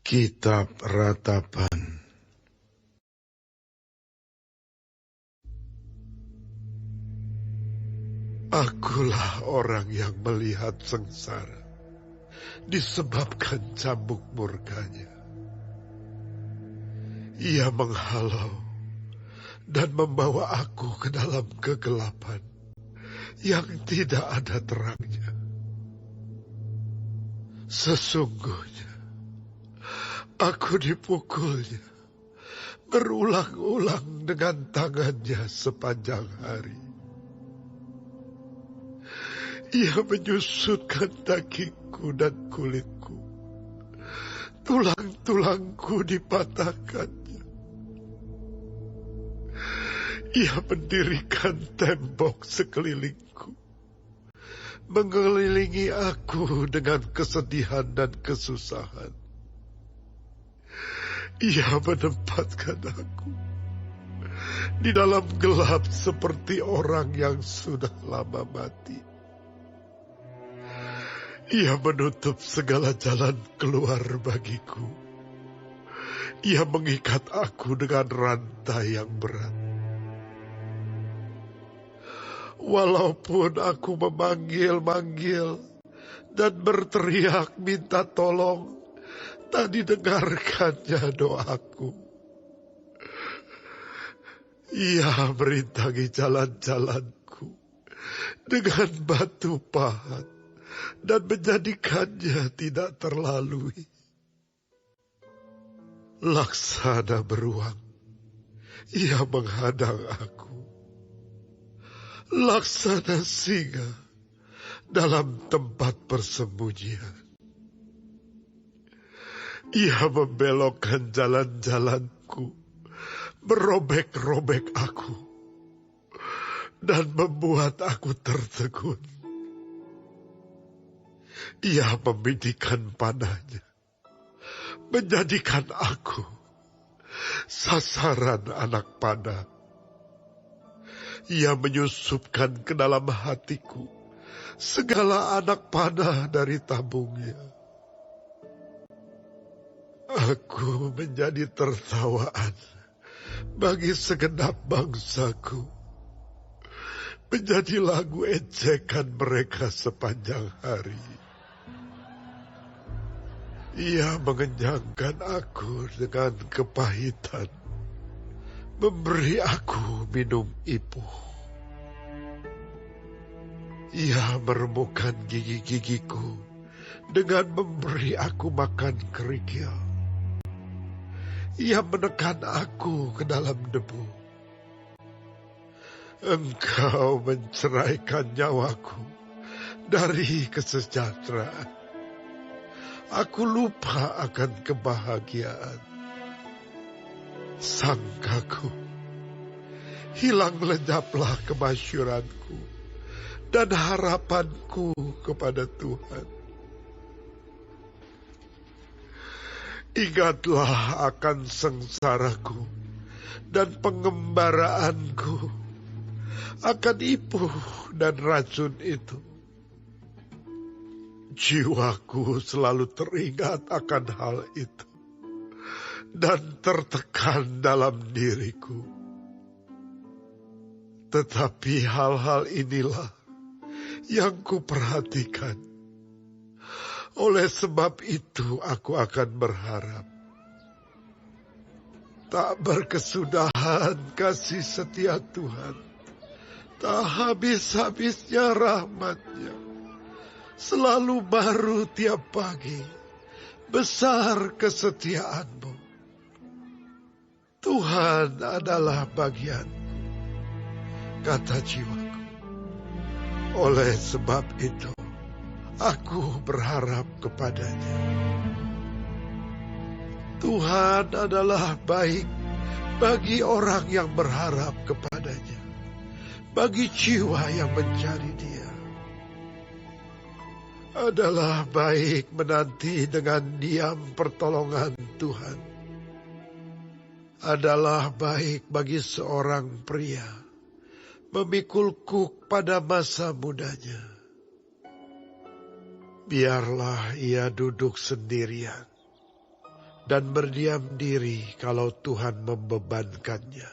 Kitab Ratapan. Akulah orang yang melihat sengsara disebabkan cambuk murkanya. Ia menghalau dan membawa aku ke dalam kegelapan yang tidak ada terangnya. Sesungguhnya aku dipukulnya berulang-ulang dengan tangannya sepanjang hari. Ia menyusutkan dagingku dan kulitku. Tulang-tulangku dipatahkannya. Ia mendirikan tembok sekelilingku, mengelilingi aku dengan kesedihan dan kesusahan. Ia menempatkan aku di dalam gelap seperti orang yang sudah lama mati. Ia menutup segala jalan keluar bagiku. Ia mengikat aku dengan rantai yang berat. Walaupun aku memanggil-manggil dan berteriak minta tolong, tak didengarkannya doaku. Ia merintangi jalan-jalanku dengan batu pahat dan menjadikannya tidak terlalui. Laksana beruang, ia menghadang aku. Laksana singa dalam tempat persembunyian. Ia membelokkan jalan-jalanku, merobek-robek aku, dan membuat aku tertegun. Ia membidikan panahnya, menjadikan aku sasaran anak panah. Ia menyusupkan ke dalam hatiku segala anak panah dari tabungnya. Aku menjadi tertawaan bagi segenap bangsaku, menjadi lagu ejekan mereka sepanjang hari. Ia mengenyangkan aku dengan kepahitan, memberi aku minum ipuh. Ia meremukkan gigi-gigiku dengan memberi aku makan kerikil. Ia menekan aku ke dalam debu. Engkau menceraikan nyawaku dari kesejahteraan. Aku lupa akan kebahagiaan. Sangkaku, hilang lenyaplah kemasyuranku dan harapanku kepada Tuhan. Ingatlah akan sengsaraku dan pengembaraanku, akan ipuh dan racun itu. Jiwaku selalu teringat akan hal itu dan tertekan dalam diriku. Tetapi hal-hal inilah yang kuperhatikan. Oleh sebab itu aku akan berharap. Tak berkesudahan kasih setia Tuhan, tak habis-habisnya rahmat-Nya. Selalu baru tiap pagi, besar kesetiaan-Mu. Tuhan adalah bagianku, kata jiwaku. Oleh sebab itu, aku berharap kepada-Nya. Tuhan adalah baik bagi orang yang berharap kepada-Nya, bagi jiwa yang mencari Dia. Adalah baik menanti dengan diam pertolongan Tuhan. Adalah baik bagi seorang pria memikul kuk pada masa mudanya. Biarlah ia duduk sendirian dan berdiam diri kalau Tuhan membebankannya.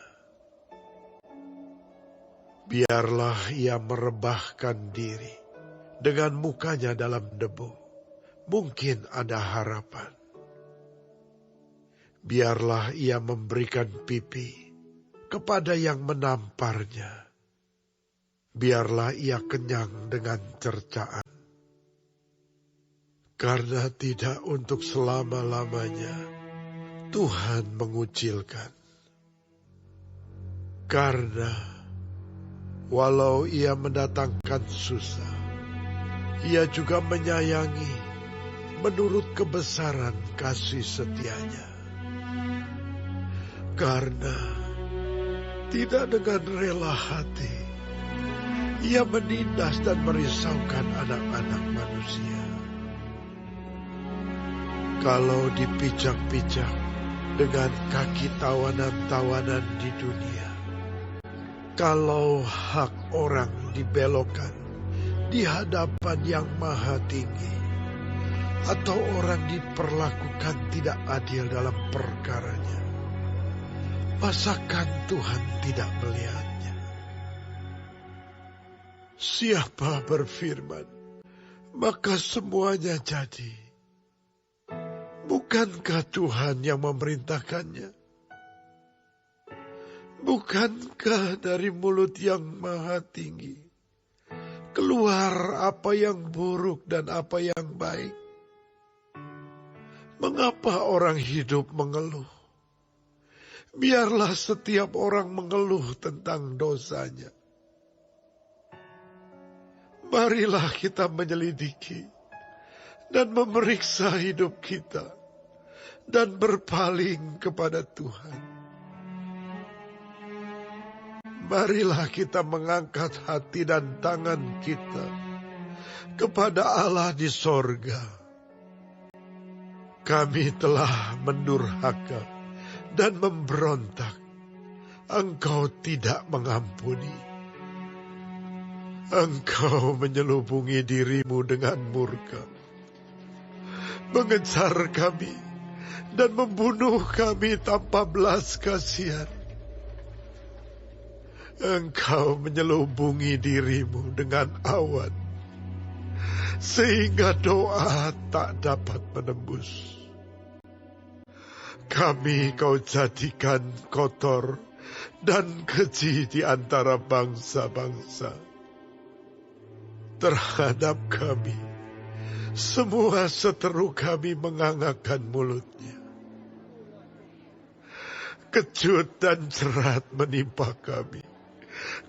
Biarlah ia merebahkan diri dengan mukanya dalam debu. Mungkin ada harapan. Biarlah ia memberikan pipi kepada yang menamparnya. Biarlah ia kenyang dengan cercaan. Karena tidak untuk selama-lamanya Tuhan mengucilkan. Karena walau ia mendatangkan susah, ia juga menyayangi menurut kebesaran kasih setianya. Karena tidak dengan rela hati, ia menindas dan merisaukan anak-anak manusia. Kalau dipijak-pijak dengan kaki tawanan-tawanan di dunia, kalau hak orang dibelokkan di hadapan yang maha tinggi, atau orang diperlakukan tidak adil dalam perkaranya, masakan Tuhan tidak melihatnya? Siapa berfirman, maka semuanya jadi. Bukankah Tuhan yang memerintahkannya? Bukankah dari mulut yang maha tinggi keluar apa yang buruk dan apa yang baik? Mengapa orang hidup mengeluh? Biarlah setiap orang mengeluh tentang dosanya. Marilah kita menyelidiki dan memeriksa hidup kita dan berpaling kepada Tuhan. Marilah kita mengangkat hati dan tangan kita kepada Allah di sorga. Kami telah mendurhaka dan memberontak. Engkau tidak mengampuni. Engkau menyelubungi dirimu dengan murka, mengejar kami dan membunuh kami tanpa belas kasihan. Engkau menyelubungi dirimu dengan awan, sehingga doa tak dapat menembus. Kami kau jadikan kotor dan keji di antara bangsa-bangsa. Terhadap kami, semua seteru kami mengangakkan mulutnya. Kejut dan jerat menimpa kami,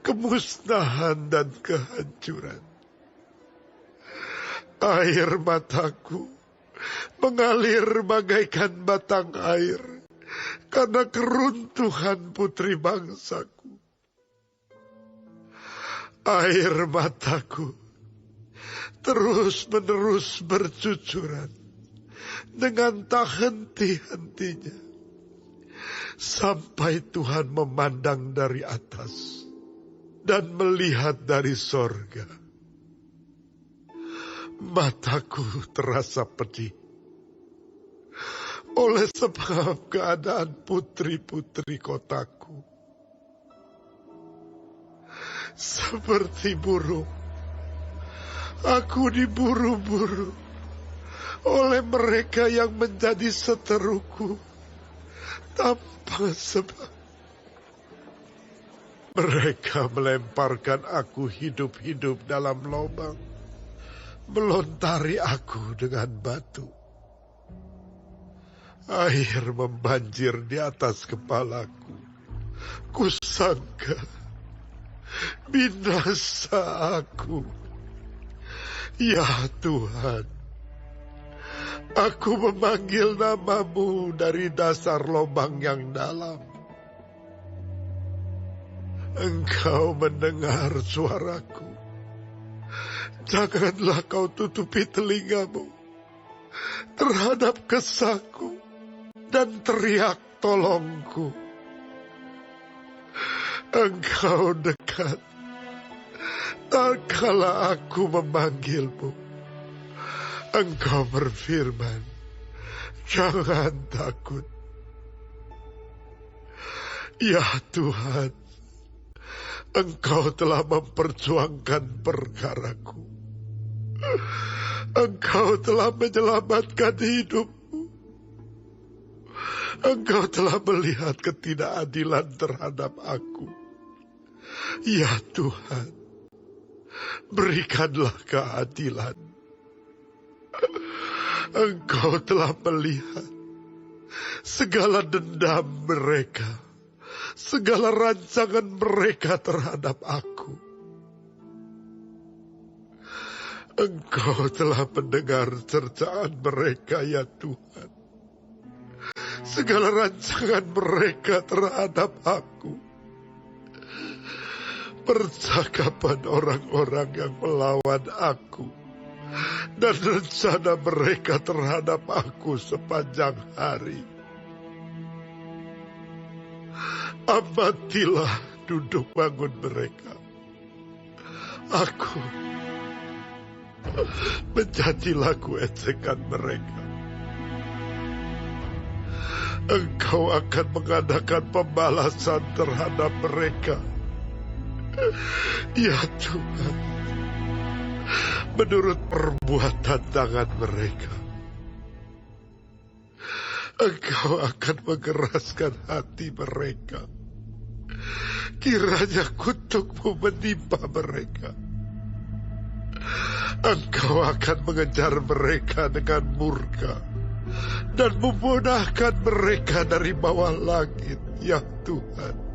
kemusnahan dan kehancuran. Air mataku mengalir bagaikan batang air karena keruntuhan putri bangsaku. Air mataku terus-menerus bercucuran dengan tak henti-hentinya, sampai Tuhan memandang dari atas dan melihat dari sorga. Mataku terasa pedih oleh sebab keadaan putri-putri kotaku. Seperti burung, aku diburu-buru oleh mereka yang menjadi seteruku tanpa sebab. Mereka melemparkan aku hidup-hidup dalam lubang, melontari aku dengan batu. Air membanjir di atas kepalaku. Kusangka binasa aku. Ya Tuhan, aku memanggil namamu dari dasar lubang yang dalam. Engkau mendengar suaraku. Janganlah kau tutupi telingamu terhadap kesahku dan teriak tolongku. Engkau dekat tak kala aku memanggilmu. Engkau berfirman, Jangan takut. Ya Tuhan, Engkau telah memperjuangkan perkaraku. Engkau telah menyelamatkan hidupku. Engkau telah melihat ketidakadilan terhadap aku. Ya Tuhan, berikanlah keadilan. Engkau telah melihat segala dendam mereka, segala rancangan mereka terhadap aku. Engkau telah mendengar cercaan mereka, ya Tuhan. Segala rancangan mereka terhadap aku. Percakapan orang-orang yang melawan aku. Dan rencana mereka terhadap aku sepanjang hari. Amatilah duduk bangun mereka. Aku menjadi lagu ejekan mereka. Engkau akan mengadakan pembalasan terhadap mereka. Ya Tuhan, menurut perbuatan tangan mereka. Engkau akan mengeraskan hati mereka. Kiranya kutuk-Mu menimpa mereka. Engkau akan mengejar mereka dengan murka dan memunahkan mereka dari bawah langit, ya Tuhan.